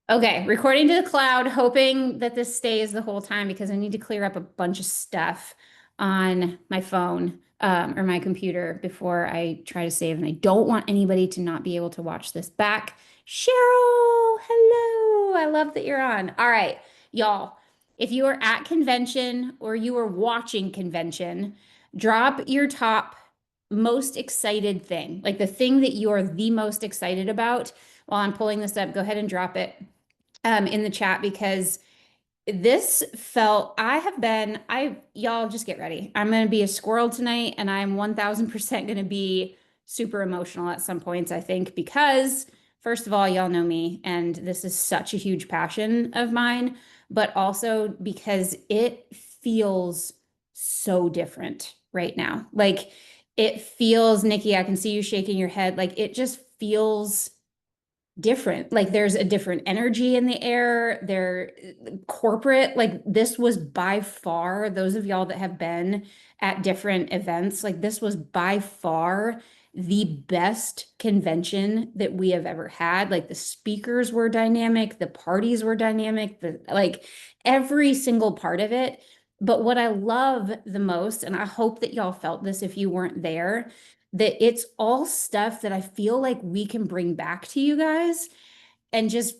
Okay, recording to the cloud, hoping that this stays the whole time because I need to clear up a bunch of stuff on my phone or my computer before I try to save. And I don't want anybody to not be able to watch this back. Cheryl, hello. I love that you're on. All right, y'all. If you are at convention or you are watching convention, drop your top most excited thing, like the thing that you are the most excited about. While I'm pulling this up, go ahead and drop it in the chat because this felt, y'all just get ready. I'm going to be a squirrel tonight and I'm 1000% going to be super emotional at some points, I think, because first of all, y'all know me and this is such a huge passion of mine, but also because it feels so different right now. Like it feels, Nikki, I can see you shaking your head. Like it just feels different. Like there's a different energy in the air. They're corporate. Like this was by far, those of y'all that have been at different events, like this was by far the best convention that we have ever had. Like the speakers were dynamic, the parties were dynamic, the like every single part of it. But what I love the most, and I hope that y'all felt this if you weren't there, that it's all stuff that I feel like we can bring back to you guys and just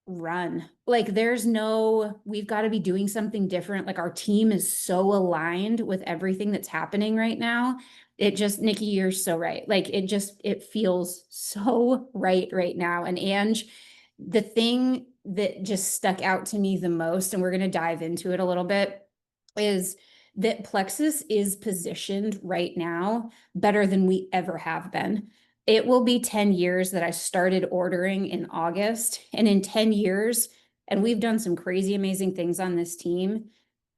run. Like there's no, we've got to be doing something different. Like our team is so aligned with everything that's happening right now. It just, Nikki, you're so right. Like it feels so right now. And Ange, the thing that just stuck out to me the most, and we're going to dive into it a little bit, is that Plexus is positioned right now better than we ever have been. It will be 10 years that I started ordering in August. And in 10 years, and we've done some crazy, amazing things on this team.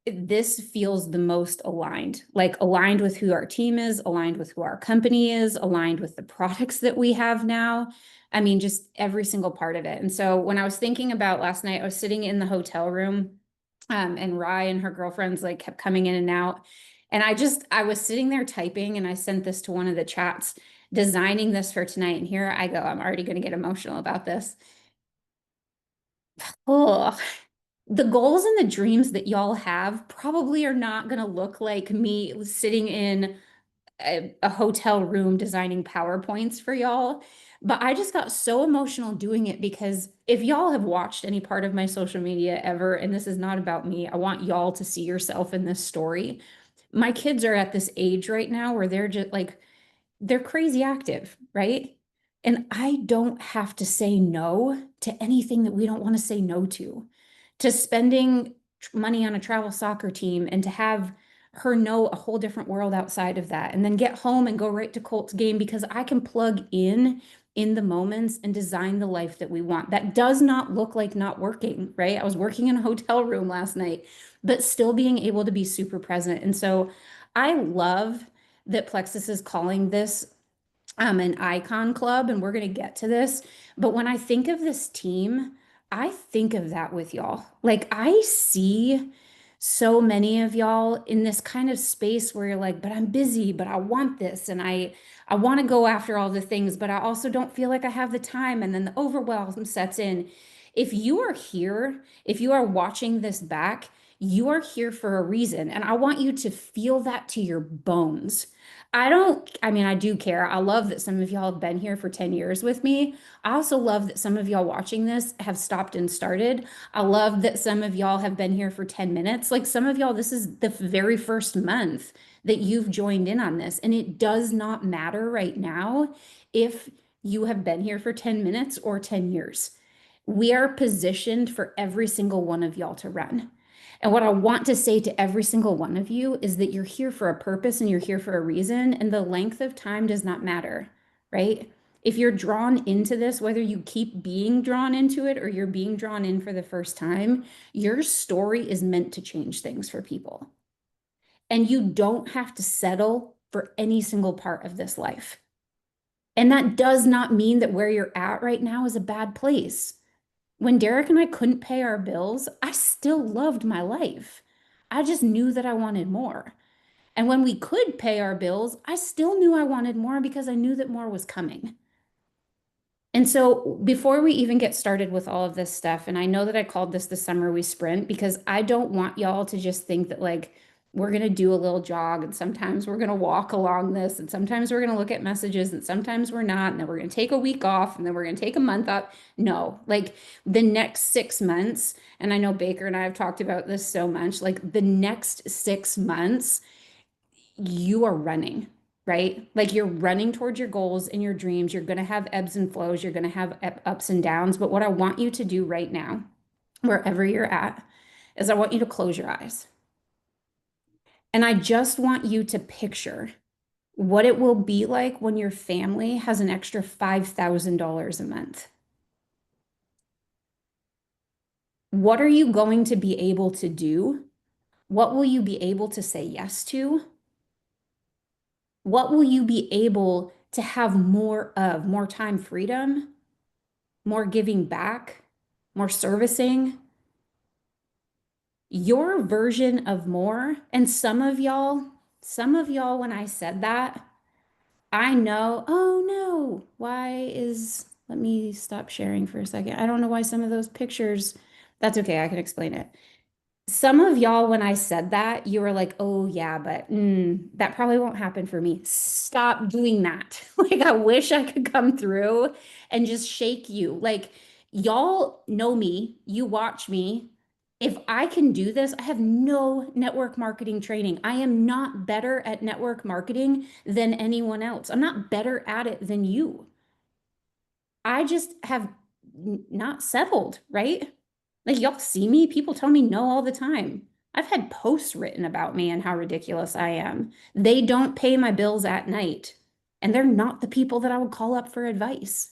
This feels the most aligned, like aligned with who our team is, aligned with who our company is, aligned with the products that we have now. I mean, just every single part of it. And so when I was thinking about last night, I was sitting in the hotel room, and Rye and her girlfriends like kept coming in and out. And I was sitting there typing and I sent this to one of the chats, designing this for tonight. And here I go. I'm already going to get emotional about this. Oh, the goals and the dreams that y'all have probably are not going to look like me sitting in a hotel room designing PowerPoints for y'all. But I just got so emotional doing it because if y'all have watched any part of my social media ever, and this is not about me, I want y'all to see yourself in this story. My kids are at this age right now where they're just like, they're crazy active, right? And I don't have to say no to anything that we don't want to say no to spending money on a travel soccer team and to have her know a whole different world outside of that and then get home and go right to Colts game because I can plug in the moments and design the life that we want. That does not look like not working, right? I was working in a hotel room last night, but still being able to be super present. And so I love that Plexus is calling this an icon club, and we're going to get to this. But when I think of this team, I think of that with y'all. Like I see so many of y'all in this kind of space where you're like, but I'm busy, but I want this, and I want to go after all the things, but I also don't feel like I have the time, and then the overwhelm sets in. If you are here, if you are watching this back, you are here for a reason, and I want you to feel that to your bones. I mean, I do care. I love that some of y'all have been here for 10 years with me. I also love that some of y'all watching this have stopped and started. I love that some of y'all have been here for 10 minutes. Like some of y'all, this is the very first month that you've joined in on this. And it does not matter right now if you have been here for 10 minutes or 10 years. We are positioned for every single one of y'all to run. And what I want to say to every single one of you is that you're here for a purpose and you're here for a reason, and the length of time does not matter, right? If you're drawn into this, whether you keep being drawn into it or you're being drawn in for the first time, your story is meant to change things for people. And you don't have to settle for any single part of this life. And that does not mean that where you're at right now is a bad place. When Derek and I couldn't pay our bills, I still loved my life. I just knew that I wanted more. And when we could pay our bills, I still knew I wanted more because I knew that more was coming. And so before we even get started with all of this stuff, and I know that I called this the summer we sprint because I don't want y'all to just think that like we're going to do a little jog and sometimes we're going to walk along this and sometimes we're going to look at messages and sometimes we're not and then we're going to take a week off and then we're going to take a month off. No, like the next 6 months, and I know Baker and I have talked about this so much, like the next 6 months you are running, right? Like you're running towards your goals and your dreams. You're going to have ebbs and flows. You're going to have ups and downs. But what I want you to do right now, wherever you're at, is I want you to close your eyes. And I just want you to picture what it will be like when your family has an extra $5,000 a month. What are you going to be able to do? What will you be able to say yes to? What will you be able to have more of? More time freedom, more giving back, more servicing? Your version of more. And some of y'all, when I said that, I know, oh no, let me stop sharing for a second. I don't know why some of those pictures, that's okay, I can explain it. Some of y'all, when I said that, you were like, oh, yeah, but that probably won't happen for me. Stop doing that. Like, I wish I could come through and just shake you. Like, y'all know me, you watch me. If I can do this, I have no network marketing training. I am not better at network marketing than anyone else. I'm not better at it than you. I just have not settled, right? Like y'all see me, people tell me no all the time. I've had posts written about me and how ridiculous I am. They don't pay my bills at night, and they're not the people that I would call up for advice.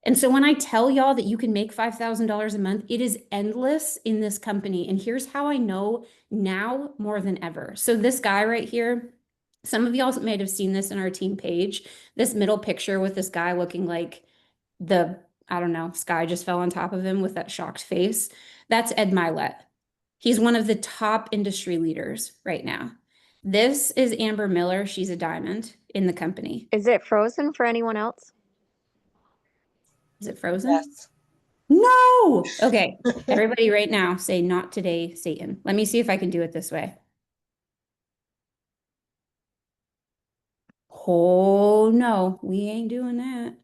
And so when I tell y'all that you can make $5,000 a month, it is endless in this company. And here's how I know now more than ever. So this guy right here, some of y'all may have seen this in our team page, this middle picture with this guy looking like I don't know, sky just fell on top of him with that shocked face. That's Ed Mylett. He's one of the top industry leaders right now. This is Amber Miller. She's a diamond in the company. Is it frozen for anyone else? Is it frozen? Yes. No. Okay. Everybody right now say not today, Satan. Let me see if I can do it this way. Oh no, we ain't doing that.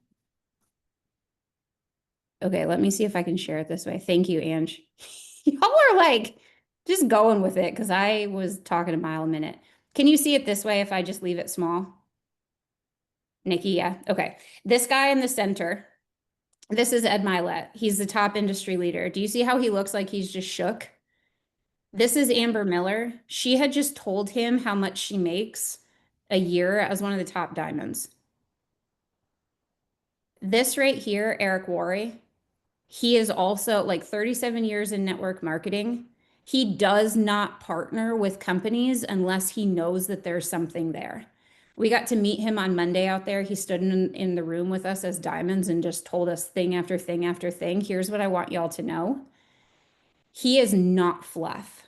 Okay, let me see if I can share it this way. Thank you, Ange. Y'all are like just going with it because I was talking a mile a minute. Can you see it this way if I just leave it small? Nikki, yeah. Okay. This guy in the center, this is Ed Mylett. He's the top industry leader. Do you see how he looks like he's just shook? This is Amber Miller. She had just told him how much she makes a year as one of the top diamonds. This right here, Eric Worre, he is also like 37 years in network marketing. He does not partner with companies unless he knows that there's something there. We got to meet him on Monday out there. He stood in the room with us as diamonds and just told us thing after thing after thing. Here's what I want y'all to know. He is not fluff.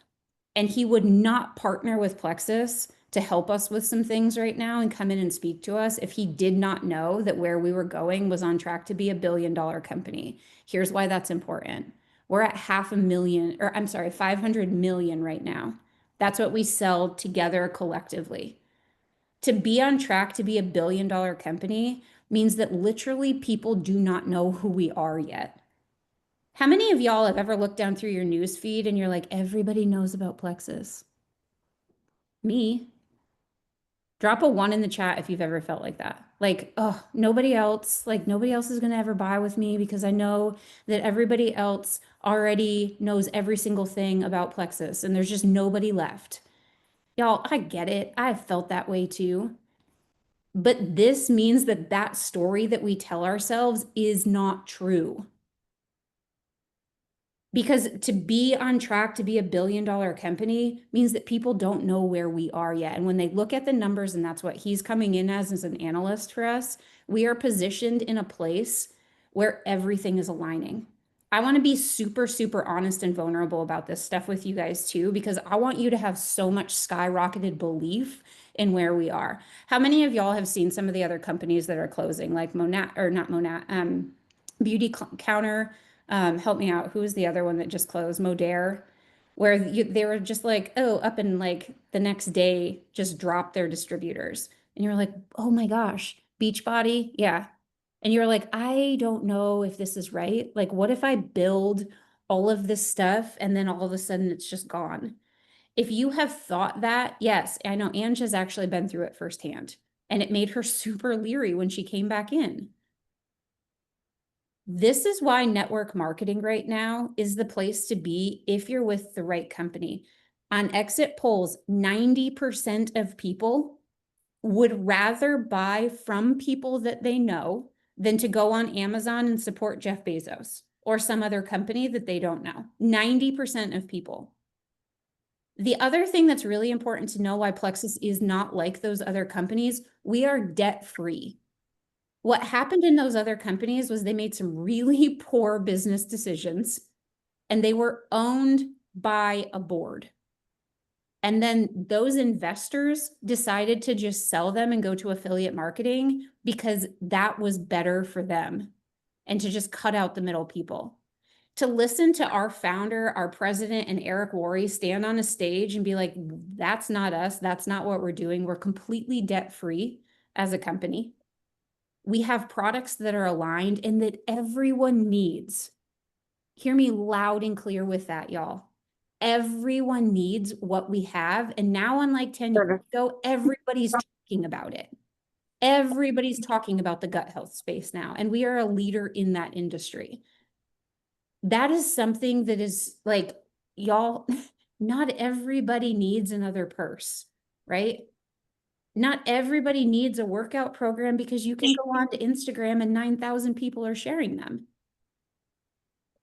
And he would not partner with Plexus to help us with some things right now and come in and speak to us if he did not know that where we were going was on track to be $1 billion company. Here's why that's important. We're at 500,000, or I'm sorry, 500 million right now. That's what we sell together collectively. To be on track to be $1 billion company means that literally people do not know who we are yet. How many of y'all have ever looked down through your news feed and you're like, everybody knows about Plexus? Me. Drop a 1 in the chat if you've ever felt like that. Like, oh, nobody else is going to ever buy with me because I know that everybody else already knows every single thing about Plexus and there's just nobody left. Y'all, I get it. I've felt that way too. But this means that that story that we tell ourselves is not true. Because to be on track to be $1 billion company means that people don't know where we are yet. And when they look at the numbers, and that's what he's coming in as an analyst for us, we are positioned in a place where everything is aligning. I want to be super, super honest and vulnerable about this stuff with you guys too, because I want you to have so much skyrocketed belief in where we are. How many of y'all have seen some of the other companies that are closing, like Monat, or not Monat, Counter? Help me out. Who was the other one that just closed? Modere, where they were just like, oh, up and like the next day just dropped their distributors. And you're like, oh my gosh, Beachbody, yeah. And you're like, I don't know if this is right. Like, what if I build all of this stuff and then all of a sudden it's just gone? If you have thought that, yes, I know Ange has actually been through it firsthand, and it made her super leery when she came back in. This is why network marketing right now is the place to be if you're with the right company. On exit polls, 90% of people would rather buy from people that they know than to go on Amazon and support Jeff Bezos or some other company that they don't know. 90% of people. The other thing that's really important to know why Plexus is not like those other companies, we are debt free. What happened in those other companies was they made some really poor business decisions and they were owned by a board. And then those investors decided to just sell them and go to affiliate marketing because that was better for them and to just cut out the middle people. To listen to our founder, our president, and Eric Worre stand on a stage and be like, that's not us. That's not what we're doing. We're completely debt free as a company. We have products that are aligned and that everyone needs. Hear me loud and clear with that, y'all. Everyone needs what we have. And now, unlike 10 years ago, everybody's talking about it. Everybody's talking about the gut health space now. And we are a leader in that industry. That is something that is like, y'all, not everybody needs another purse, right? Not everybody needs a workout program because you can go on to Instagram and 9,000 people are sharing them.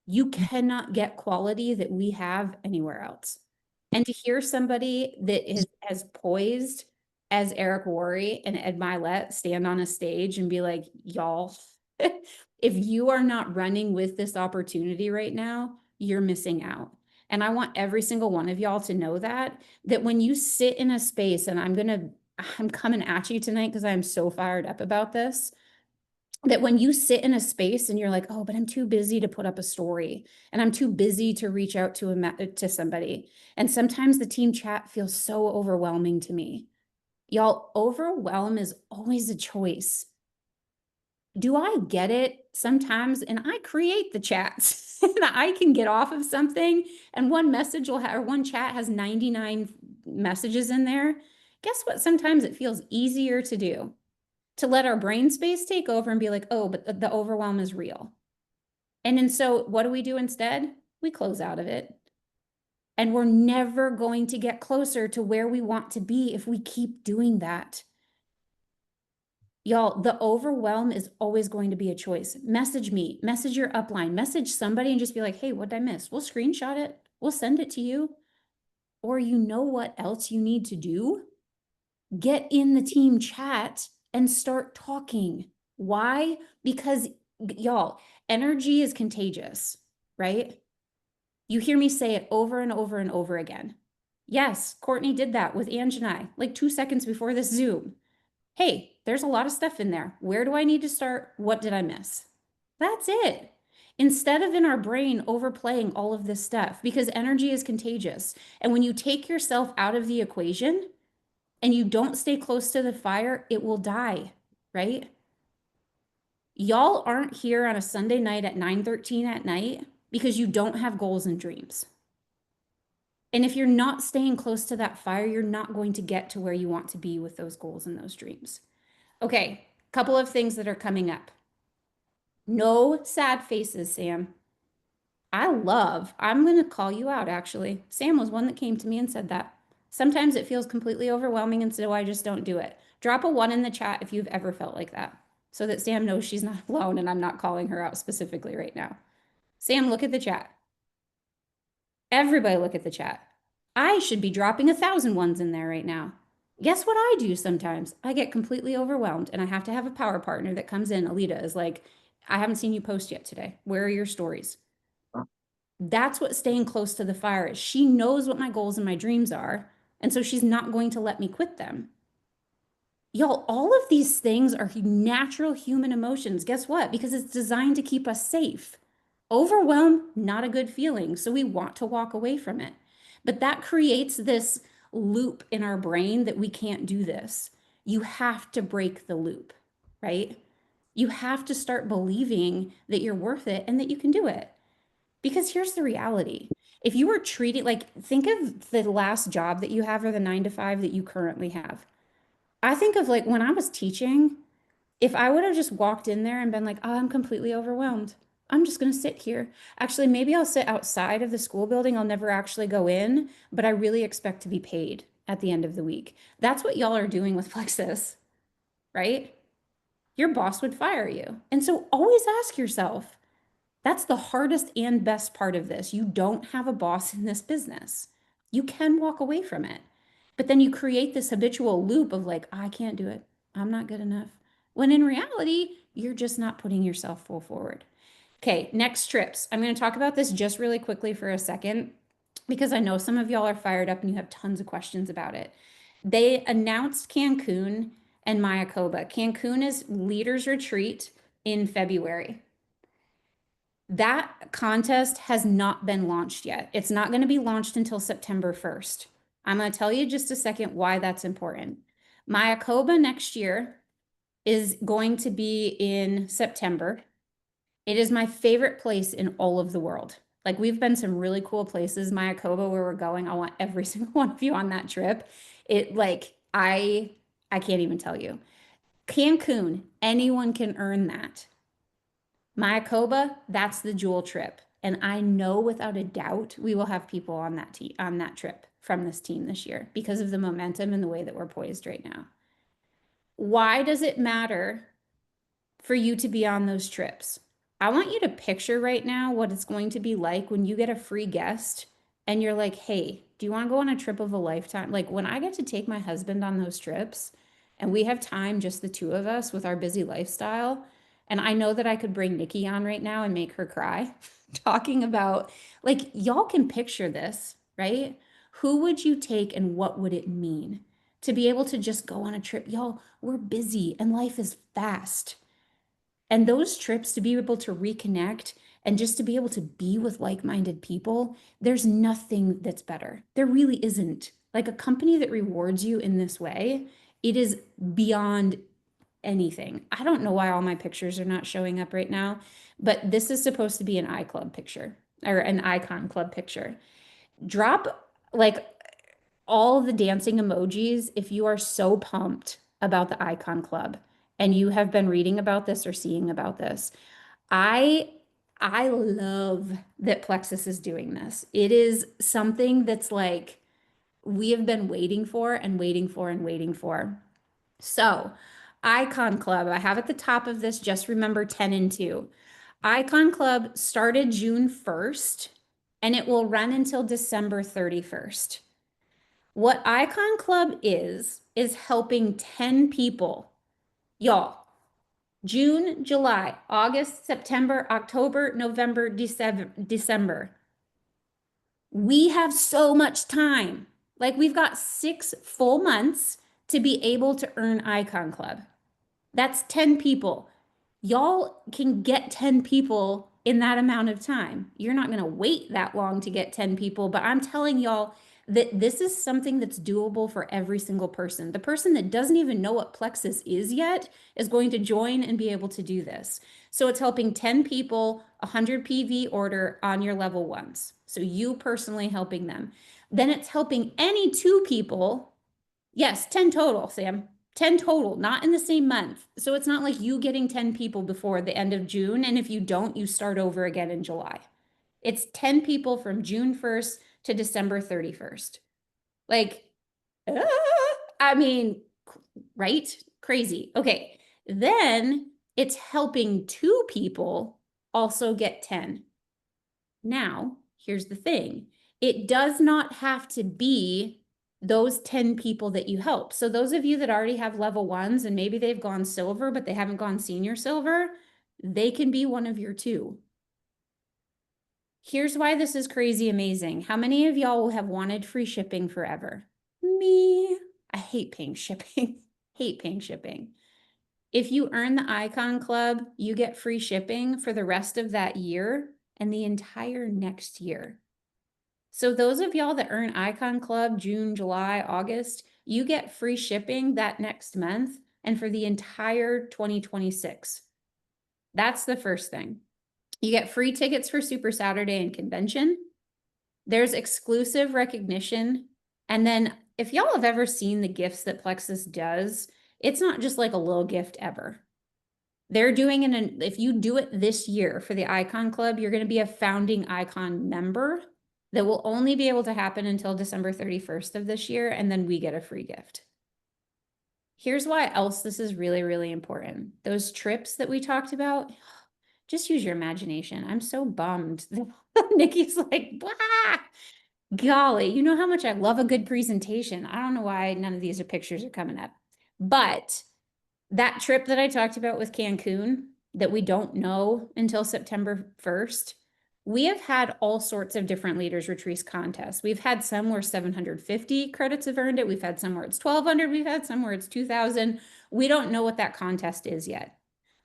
You cannot get quality that we have anywhere else. And to hear somebody that is as poised as Eric Worre and Ed Mylett stand on a stage and be like, y'all, if you are not running with this opportunity right now, you're missing out. And I want every single one of y'all to know that when you sit in a space, and I'm coming at you tonight because I'm so fired up about this, that when you sit in a space and you're like, oh, but I'm too busy to put up a story and I'm too busy to reach out to somebody. And sometimes the team chat feels so overwhelming to me. Y'all, overwhelm is always a choice. Do I get it sometimes? And I create the chats and I can get off of something and one message will have, or one chat has 99 messages in there. Guess what? Sometimes it feels easier to do, to let our brain space take over and be like, oh, but the overwhelm is real. And so what do we do instead? We close out of it. And we're never going to get closer to where we want to be if we keep doing that. Y'all, the overwhelm is always going to be a choice. Message me, message your upline, message somebody and just be like, hey, what did I miss? We'll screenshot it. We'll send it to you. Or you know what else you need to do? Get in the team chat and start talking. Why? Because y'all, energy is contagious, right? You hear me say it over and over and over again. Yes, Courtney did that with Ange and I, like 2 seconds before this Zoom. Hey, there's a lot of stuff in there. Where do I need to start? What did I miss? That's it. Instead of in our brain overplaying all of this stuff, because energy is contagious. And when you take yourself out of the equation and you don't stay close to the fire, it will die, right? Y'all aren't here on a Sunday night at 9:13 at night because you don't have goals and dreams. And if you're not staying close to that fire, you're not going to get to where you want to be with those goals and those dreams. Okay, couple of things that are coming up. No sad faces, Sam. I'm going to call you out actually. Sam was one that came to me and said that. Sometimes it feels completely overwhelming and so I just don't do it. Drop a 1 in the chat if you've ever felt like that so that Sam knows she's not alone and I'm not calling her out specifically right now. Sam, look at the chat. Everybody look at the chat. I should be dropping 1,000 ones in there right now. Guess what I do sometimes? I get completely overwhelmed and I have to have a power partner that comes in. Alita is like, I haven't seen you post yet today. Where are your stories? That's what staying close to the fire is. She knows what my goals and my dreams are, and so she's not going to let me quit them. Y'all, all of these things are natural human emotions. Guess what? Because it's designed to keep us safe. Overwhelm, not a good feeling. So we want to walk away from it. But that creates this loop in our brain that we can't do this. You have to break the loop, right? You have to start believing that you're worth it and that you can do it. Because here's the reality. If you were treating, like, think of the last job that you have or the 9 to 5 that you currently have. I think of like when I was teaching, if I would have just walked in there and been like, oh, I'm completely overwhelmed. I'm just going to sit here. Actually, maybe I'll sit outside of the school building. I'll never actually go in, but I really expect to be paid at the end of the week. That's what y'all are doing with Plexus, right? Your boss would fire you. And so always ask yourself, that's the hardest and best part of this. You don't have a boss in this business. You can walk away from it. But then you create this habitual loop of like, I can't do it. I'm not good enough. When in reality, you're just not putting yourself full forward. Okay, next trips. I'm going to talk about this just really quickly for a second because I know some of y'all are fired up and you have tons of questions about it. They announced Cancun and Mayakoba. Cancun is Leaders Retreat in February. That contest has not been launched yet. It's not going to be launched until September 1st. I'm going to tell you just a second why that's important. Mayakoba next year is going to be in September. It is my favorite place in all of the world. Like we've been some really cool places, Mayakoba, where we're going. I want every single one of you on that trip. It like I can't even tell you. Cancun, anyone can earn that. Mayakoba, that's the jewel trip. And I know without a doubt we will have people on that trip from this team this year because of the momentum and the way that we're poised right now. Why does it matter for you to be on those trips? I want you to picture right now what it's going to be like when you get a free guest and you're like, hey, do you want to go on a trip of a lifetime? Like when I get to take my husband on those trips and we have time, just the two of us with our busy lifestyle. And I know that I could bring Nikki on right now and make her cry, talking about like, y'all can picture this, right? Who would you take and what would it mean to be able to just go on a trip? Y'all, we're busy and life is fast. And those trips to be able to reconnect and just to be able to be with like-minded people, there's nothing that's better. There really isn't. Like a company that rewards you in this way, it is beyond anything. I don't know why all my pictures are not showing up right now, but this is supposed to be an iClub picture or an Icon Club picture. Drop like all the dancing emojis if you are so pumped about the Icon Club and you have been reading about this or seeing about this. I I love that Plexus is doing this. It is something that's like we have been waiting for and waiting for and waiting for. So, Icon Club, I have at the top of this, just remember 10 and 2. Icon Club started June 1st and it will run until December 31st. What Icon Club is helping 10 people. Y'all, June, July, August, September, October, November, December. We have so much time. Like we've got 6 full months to be able to earn Icon Club. That's 10 people. Y'all can get 10 people in that amount of time. You're not going to wait that long to get 10 people, but I'm telling y'all that this is something that's doable for every single person. The person that doesn't even know what Plexus is yet is going to join and be able to do this. So it's helping 10 people, 100 PV order on your level ones. So you personally helping them. Then it's helping any 2 people. Yes, 10 total, Sam. 10 total, not in the same month. So it's not like you getting 10 people before the end of June. And if you don't, you start over again in July. It's 10 people from June 1st to December 31st. Like, I mean, right? Crazy. Okay. Then it's helping 2 people also get 10. Now, here's the thing. It does not have to be those 10 people that you help. So those of you that already have level 1s and maybe they've gone silver, but they haven't gone senior silver, they can be one of your 2. Here's why this is crazy amazing. How many of y'all have wanted free shipping forever? Me. I hate paying shipping. Hate paying shipping. If you earn the Icon Club, you get free shipping for the rest of that year and the entire next year. So those of y'all that earn Icon Club June, July, August, you get free shipping that next month and for the entire 2026. That's the first thing. You get free tickets for Super Saturday and convention. There's exclusive recognition. And then if y'all have ever seen the gifts that Plexus does, it's not just like a little gift ever. They're doing if you do it this year for the Icon Club, you're going to be a founding Icon member. That will only be able to happen until December 31st of this year, and then we get a free gift. Here's why else this is really, really important. Those trips that we talked about, just use your imagination. I'm so bummed. Nikki's like, blah. Golly, you know how much I love a good presentation. I don't know why none of these pictures are coming up. But that trip that I talked about with Cancun that we don't know until September 1st, we have had all sorts of different Leaders Retreats contests. We've had some where 750 credits have earned it. We've had some where it's 1,200. We've had some where it's 2,000. We don't know what that contest is yet.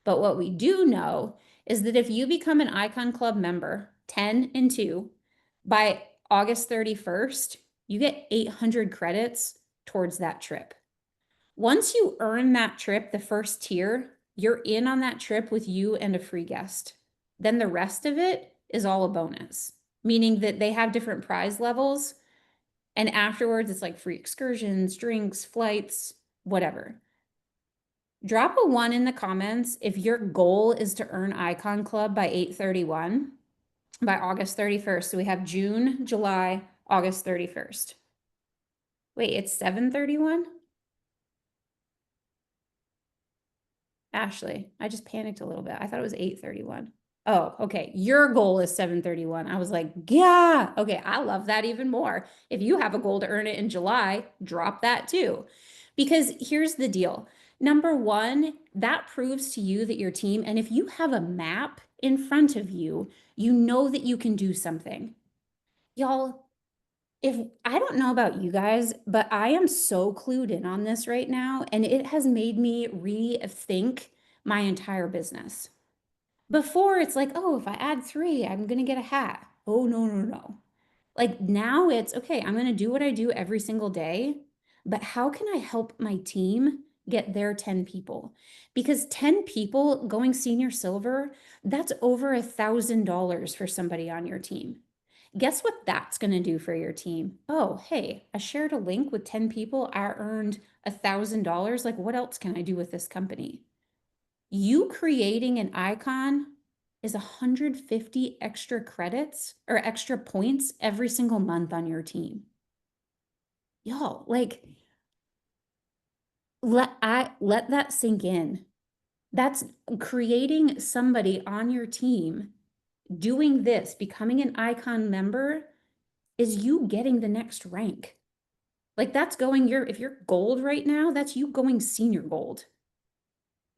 But what we do know is that if you become an Icon Club member, 10 and 2, by August 31st, you get 800 credits towards that trip. Once you earn that trip, the first tier, you're in on that trip with you and a free guest. Then the rest of it is all a bonus, meaning that they have different prize levels. And afterwards, it's like free excursions, drinks, flights, whatever. Drop a 1 in the comments if your goal is to earn Icon Club by 8/31, by August 31st. So we have June, July, August 31st. Wait, it's 7/31? Ashley, I just panicked a little bit. I thought it was 8/31. Oh, okay. Your goal is 7/31. I was like, yeah. Okay, I love that even more. If you have a goal to earn it in July, drop that too. Because here's the deal. Number one, that proves to you that your team, and if you have a map in front of you, you know that you can do something. Y'all, if I don't know about you guys, but I am so clued in on this right now, and it has made me rethink my entire business. Before it's like, oh, if I add 3, I'm gonna get a hat. Oh, no, no, no. Like now it's okay, I'm gonna do what I do every single day, but how can I help my team get their 10 people? Because 10 people going senior silver, that's over $1,000 for somebody on your team. Guess what that's going to do for your team? Oh, hey, I shared a link with 10 people. I earned $1,000. Like, what else can I do with this company? You creating an icon is 150 extra credits or extra points every single month on your team. Y'all, like, let that sink in. That's creating somebody on your team doing this, becoming an icon member is you getting the next rank. Like that's going if you're gold right now, that's you going senior gold.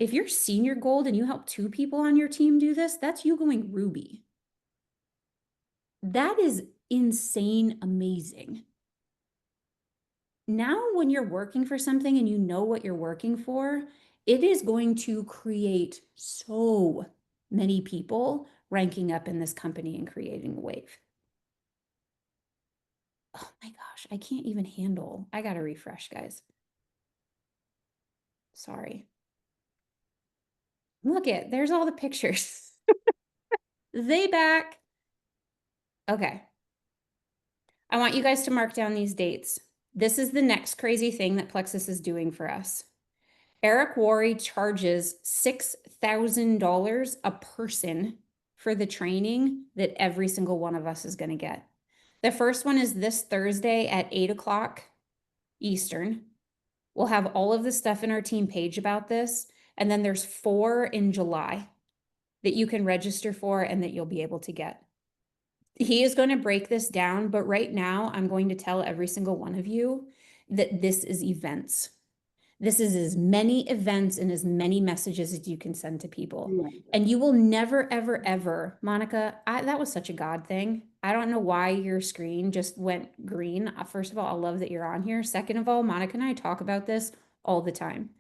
If you're senior gold and you help 2 people on your team do this, that's you going ruby. That is insane amazing. Now, when you're working for something and you know what you're working for, it is going to create so many people ranking up in this company and creating a wave. Oh my gosh, I can't even handle. I gotta refresh, guys. Sorry. Look it, there's all the pictures. They back. Okay. I want you guys to mark down these dates. This is the next crazy thing that Plexus is doing for us. Eric Worre charges $6,000 a person for the training that every single one of us is going to get. The first one is this Thursday at 8 o'clock Eastern. We'll have all of the stuff in our team page about this. And then there's 4 in July that you can register for and that you'll be able to get. He is going to break this down, but right now I'm going to tell every single one of you that this is events. This is as many events and as many messages as you can send to people. Right. And you will never, ever, ever, Monica, that was such a God thing. I don't know why your screen just went green. First of all, I love that you're on here. Second of all, Monica and I talk about this all the time.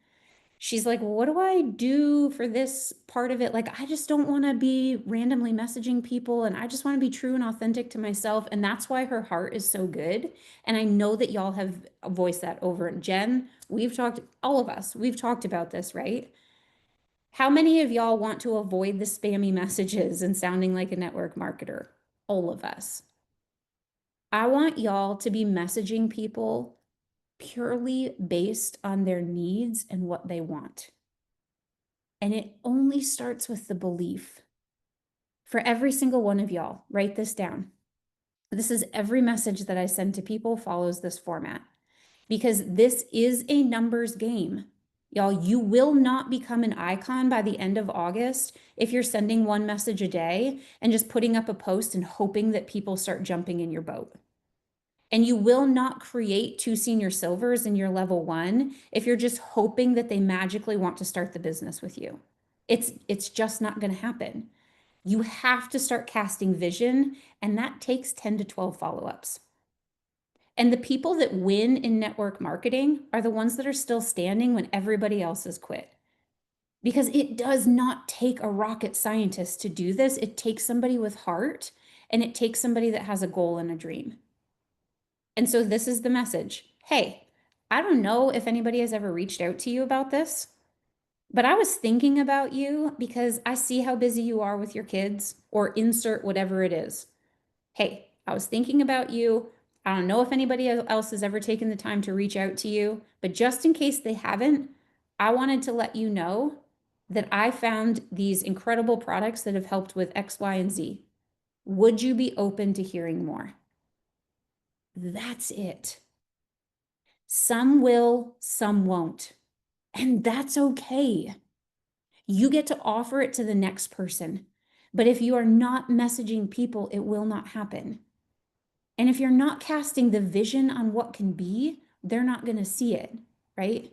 She's like, well, what do I do for this part of it? Like, I just don't want to be randomly messaging people, and I just want to be true and authentic to myself. And that's why her heart is so good. And I know that y'all have voiced that over. Jen, we've talked, all of us, we've talked about this, right? How many of y'all want to avoid the spammy messages and sounding like a network marketer? All of us. I want y'all to be messaging people purely based on their needs and what they want. And it only starts with the belief. For every single one of y'all, write this down. This is every message that I send to people follows this format, because this is a numbers game. Y'all, you will not become an icon by the end of August if you're sending one message a day and just putting up a post and hoping that people start jumping in your boat. And you will not create 2 senior silvers in your level 1 if you're just hoping that they magically want to start the business with you. It's just not going to happen. You have to start casting vision, and that takes 10 to 12 follow-ups. And the people that win in network marketing are the ones that are still standing when everybody else has quit. Because it does not take a rocket scientist to do this. It takes somebody with heart, and it takes somebody that has a goal and a dream. And so this is the message. Hey, I don't know if anybody has ever reached out to you about this, but I was thinking about you because I see how busy you are with your kids, or insert whatever it is. Hey, I was thinking about you. I don't know if anybody else has ever taken the time to reach out to you, but just in case they haven't, I wanted to let you know that I found these incredible products that have helped with X, Y, and Z. Would you be open to hearing more? That's it. Some will, some won't. And that's okay. You get to offer it to the next person. But if you are not messaging people, it will not happen. And if you're not casting the vision on what can be, they're not going to see it, right?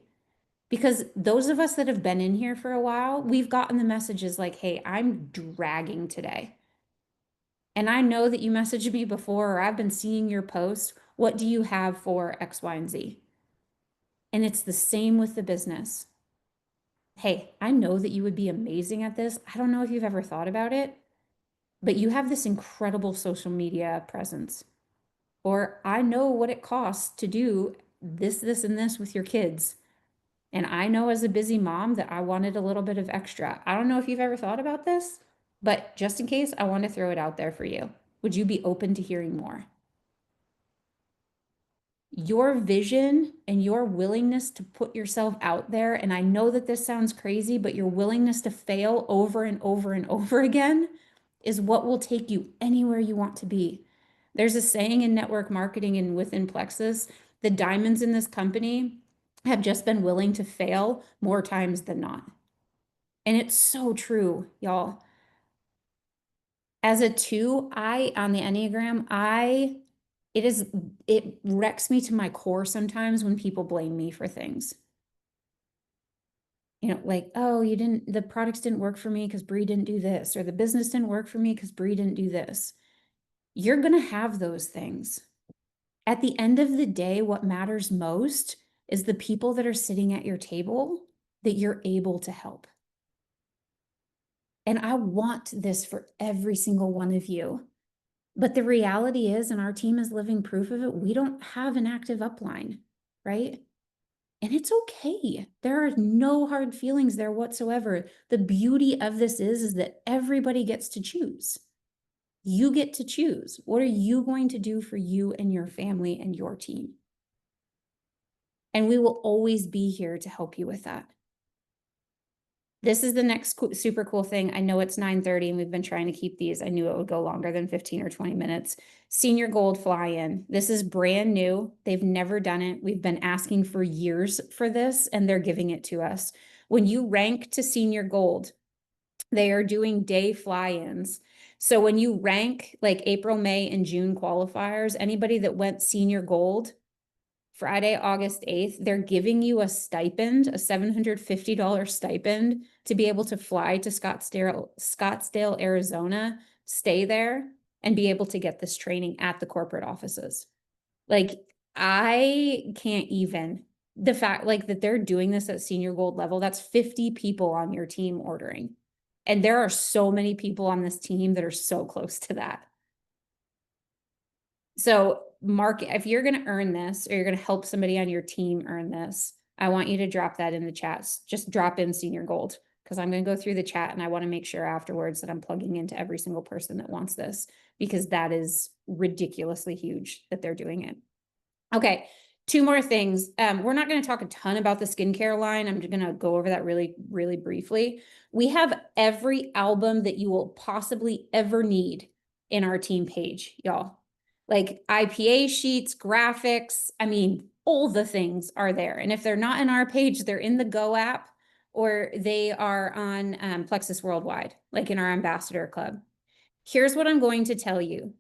Because those of us that have been in here for a while, we've gotten the messages like, hey, I'm dragging today. And I know that you messaged me before, or I've been seeing your post. What do you have for X, Y, and Z? And it's the same with the business. Hey, I know that you would be amazing at this. I don't know if you've ever thought about it, but you have this incredible social media presence. Or I know what it costs to do this, and this with your kids. And I know as a busy mom that I wanted a little bit of extra. I don't know if you've ever thought about this, but just in case, I want to throw it out there for you. Would you be open to hearing more? Your vision and your willingness to put yourself out there, and I know that this sounds crazy, but your willingness to fail over and over and over again is what will take you anywhere you want to be. There's a saying in network marketing and within Plexus, the diamonds in this company have just been willing to fail more times than not. And it's so true, y'all. As a 2, on the Enneagram, it wrecks me to my core sometimes when people blame me for things. You know, like, oh, the products didn't work for me because Bree didn't do this, or the business didn't work for me because Bree didn't do this. You're going to have those things. At the end of the day, what matters most is the people that are sitting at your table that you're able to help. And I want this for every single one of you. But the reality is, and our team is living proof of it, we don't have an active upline, right? And it's okay. There are no hard feelings there whatsoever. The beauty of this is that everybody gets to choose. You get to choose. What are you going to do for you and your family and your team? And we will always be here to help you with that. This is the next super cool thing. I know it's 9:30 and we've been trying to keep these. I knew it would go longer than 15 or 20 minutes. Senior Gold fly-in. This is brand new. They've never done it. We've been asking for years for this, and they're giving it to us. When you rank to Senior Gold, they are doing day fly-ins. So when you rank like April, May, and June qualifiers, anybody that went Senior Gold Friday, August 8th, they're giving you a stipend, a $750 stipend to be able to fly to Scottsdale, Arizona, stay there, and be able to get this training at the corporate offices. Like, I can't even. The fact like that they're doing this at senior gold level, that's 50 people on your team ordering. And there are so many people on this team that are so close to that. So, Mark, if you're going to earn this or you're going to help somebody on your team earn this, I want you to drop that in the chats. Just drop in senior gold because I'm going to go through the chat and I want to make sure afterwards that I'm plugging into every single person that wants this because that is ridiculously huge that they're doing it. Okay, two more things. We're not going to talk a ton about the skincare line. I'm just going to go over that really, really briefly. We have every album that you will possibly ever need in our team page, y'all. Like IPA sheets, graphics, I mean, all the things are there. And if they're not in our page, they're in the Go app or they are on Plexus Worldwide, like in our ambassador club. Here's what I'm going to tell you.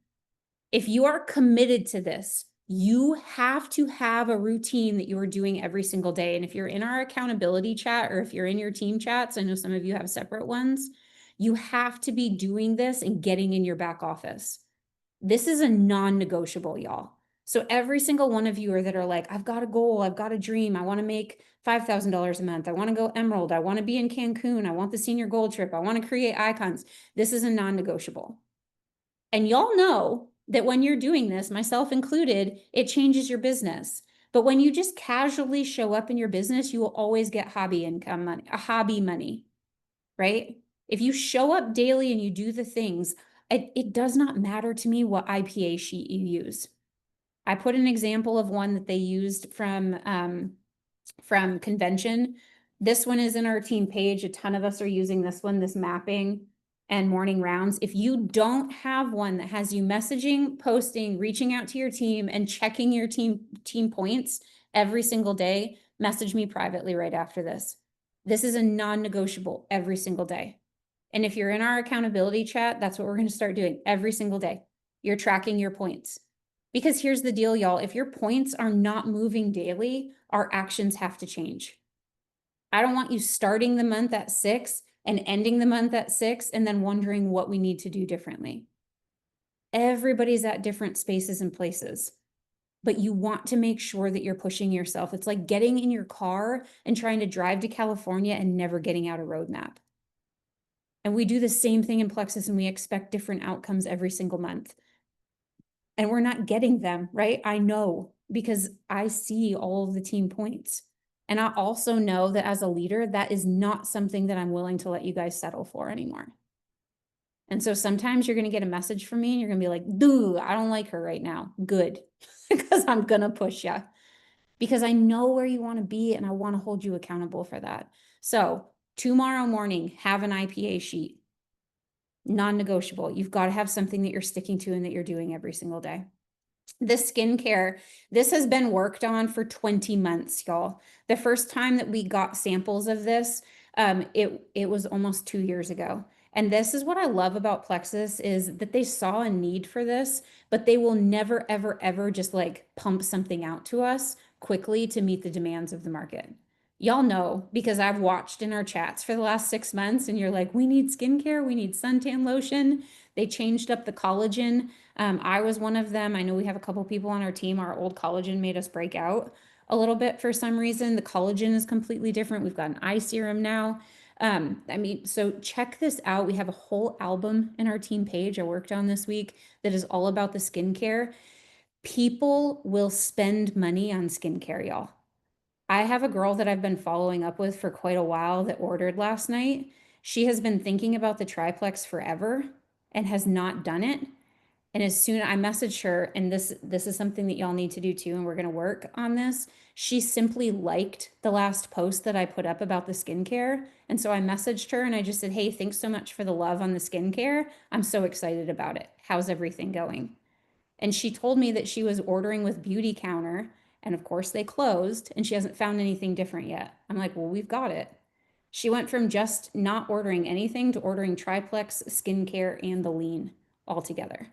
If you are committed to this, you have to have a routine that you are doing every single day. And if you're in our accountability chat or if you're in your team chats, I know some of you have separate ones, you have to be doing this and getting in your back office. This is a non-negotiable, y'all. So every single one of you that are like, I've got a goal, I've got a dream, I want to make $5,000 a month, I want to go Emerald, I want to be in Cancun, I want the senior gold trip, I want to create icons. This is a non-negotiable. And y'all know that when you're doing this, myself included, it changes your business. But when you just casually show up in your business, you will always get hobby income money, hobby money, right? If you show up daily and you do the things, it does not matter to me what IPA sheet you use. I put an example of one that they used from convention. This one is in our team page. A ton of us are using this one, this mapping and morning rounds. If you don't have one that has you messaging, posting, reaching out to your team and checking your team points every single day, message me privately right after this. This is a non-negotiable every single day. And if you're in our accountability chat, that's what we're going to start doing every single day. You're tracking your points. Because here's the deal, y'all. If your points are not moving daily, our actions have to change. I don't want you starting the month at 6 and ending the month at 6 and then wondering what we need to do differently. Everybody's at different spaces and places, but you want to make sure that you're pushing yourself. It's like getting in your car and trying to drive to California and never getting out a roadmap. And we do the same thing in Plexus and we expect different outcomes every single month. And we're not getting them, right? I know because I see all of the team points. And I also know that as a leader, that is not something that I'm willing to let you guys settle for anymore. And so sometimes you're going to get a message from me and you're going to be like, dude, I don't like her right now. Good. Because I'm going to push you. Because I know where you want to be and I want to hold you accountable for that. So tomorrow morning, have an IPA sheet. Non-negotiable. You've got to have something that you're sticking to and that you're doing every single day. The skincare, this has been worked on for 20 months, y'all. The first time that we got samples of this, it was almost 2 years ago. And this is what I love about Plexus is that they saw a need for this, but they will never, ever, ever just like pump something out to us quickly to meet the demands of the market. Y'all know because I've watched in our chats for the last 6 months and you're like, we need skincare, we need suntan lotion. They changed up the collagen. I was one of them. I know we have a couple people on our team. Our old collagen made us break out a little bit for some reason. The collagen is completely different. We've got an eye serum now. I mean, so check this out. We have a whole album in our team page I worked on this week that is all about the skincare. People will spend money on skincare, y'all. I have a girl that I've been following up with for quite a while that ordered last night. She has been thinking about the triplex forever and has not done it. And as soon I messaged her, and this is something that y'all need to do too, and we're gonna work on this. She simply liked the last post that I put up about the skincare. And so I messaged her and I just said, hey, thanks so much for the love on the skincare. I'm so excited about it. How's everything going? And she told me that she was ordering with Beauty Counter, and of course they closed, and she hasn't found anything different yet. I'm like, well, we've got it. She went from just not ordering anything to ordering triplex, skincare, and the lean all together.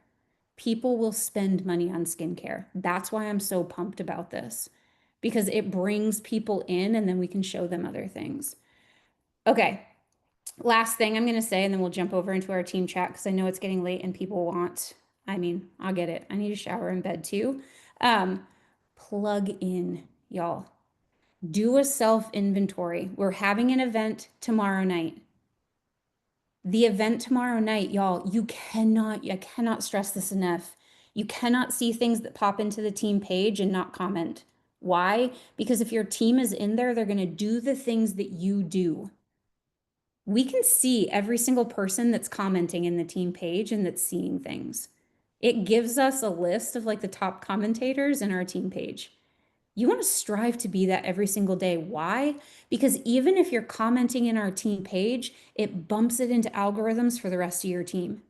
People will spend money on skincare. That's why I'm so pumped about this. because it brings people in and then we can show them other things. Okay. Last thing I'm going to say, and then we'll jump over into our team chat because I know it's getting late and people want, I mean, I'll get it. I need a shower in bed too. Plug in, y'all. Do a self inventory. We're having an event tomorrow night. The event tomorrow night, y'all, I cannot stress this enough. You cannot see things that pop into the team page and not comment. Why? Because if your team is in there, they're going to do the things that you do. We can see every single person that's commenting in the team page and that's seeing things. It gives us a list of like the top commentators in our team page. You want to strive to be that every single day. Why? Because even if you're commenting in our team page, it bumps it into algorithms for the rest of your team.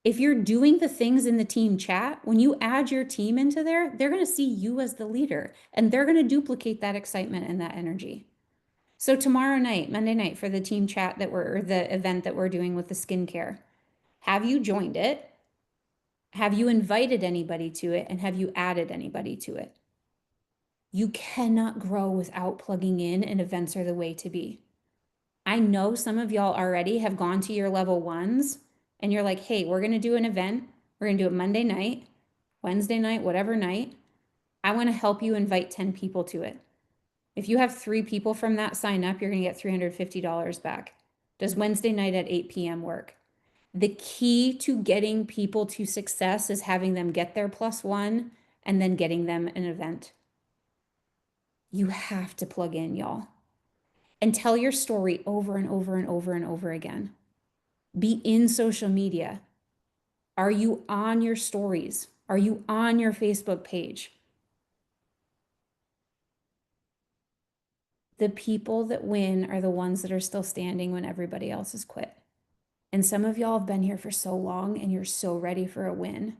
If you're doing the things in the team chat, when you add your team into there, they're going to see you as the leader and they're going to duplicate that excitement and that energy. So tomorrow night, Monday night, for the team chat or the event that we're doing with the skincare, have you joined it? Have you invited anybody to it? And have you added anybody to it? You cannot grow without plugging in, and events are the way to be. I know some of y'all already have gone to your level ones and you're like, hey, we're going to do an event. We're going to do it Monday night, Wednesday night, whatever night. I want to help you invite 10 people to it. If you have 3 people from that sign up, you're going to get $350 back. Does Wednesday night at 8 p.m. work? The key to getting people to success is having them get their +1 and then getting them an event. You have to plug in, y'all, and tell your story over and over and over and over again. Be in social media. Are you on your stories? Are you on your Facebook page? The people that win are the ones that are still standing when everybody else has quit. And some of y'all have been here for so long and you're so ready for a win.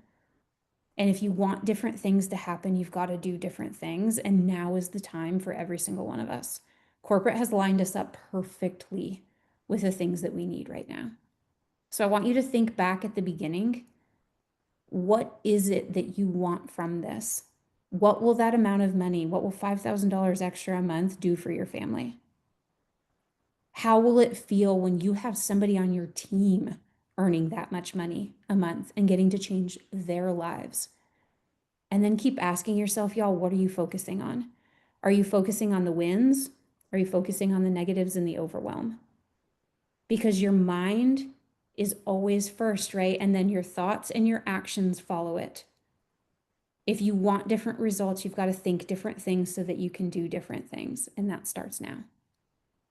And if you want different things to happen, you've got to do different things. And now is the time for every single one of us. Corporate has lined us up perfectly with the things that we need right now. So I want you to think back at the beginning. What is it that you want from this? What will that amount of money, what will $5,000 extra a month do for your family? How will it feel when you have somebody on your team earning that much money a month and getting to change their lives? And then keep asking yourself, y'all, what are you focusing on? Are you focusing on the wins? Are you focusing on the negatives and the overwhelm? Because your mind is always first, right? And then your thoughts and your actions follow it. If you want different results, you've got to think different things so that you can do different things. And that starts now.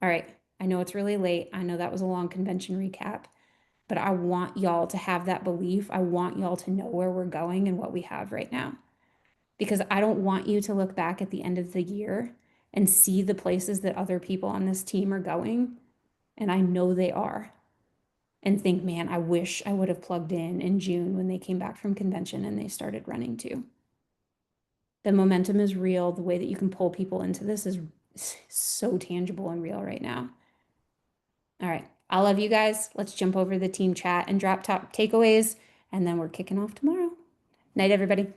All right. I know it's really late. I know that was a long convention recap, but I want y'all to have that belief. I want y'all to know where we're going and what we have right now. Because I don't want you to look back at the end of the year and see the places that other people on this team are going. And I know they are. And think, man, I wish I would have plugged in June when they came back from convention and they started running too. The momentum is real. The way that you can pull people into this is so tangible and real right now. All right. I love you guys. Let's jump over the team chat and drop top takeaways, and then we're kicking off tomorrow. Night, everybody.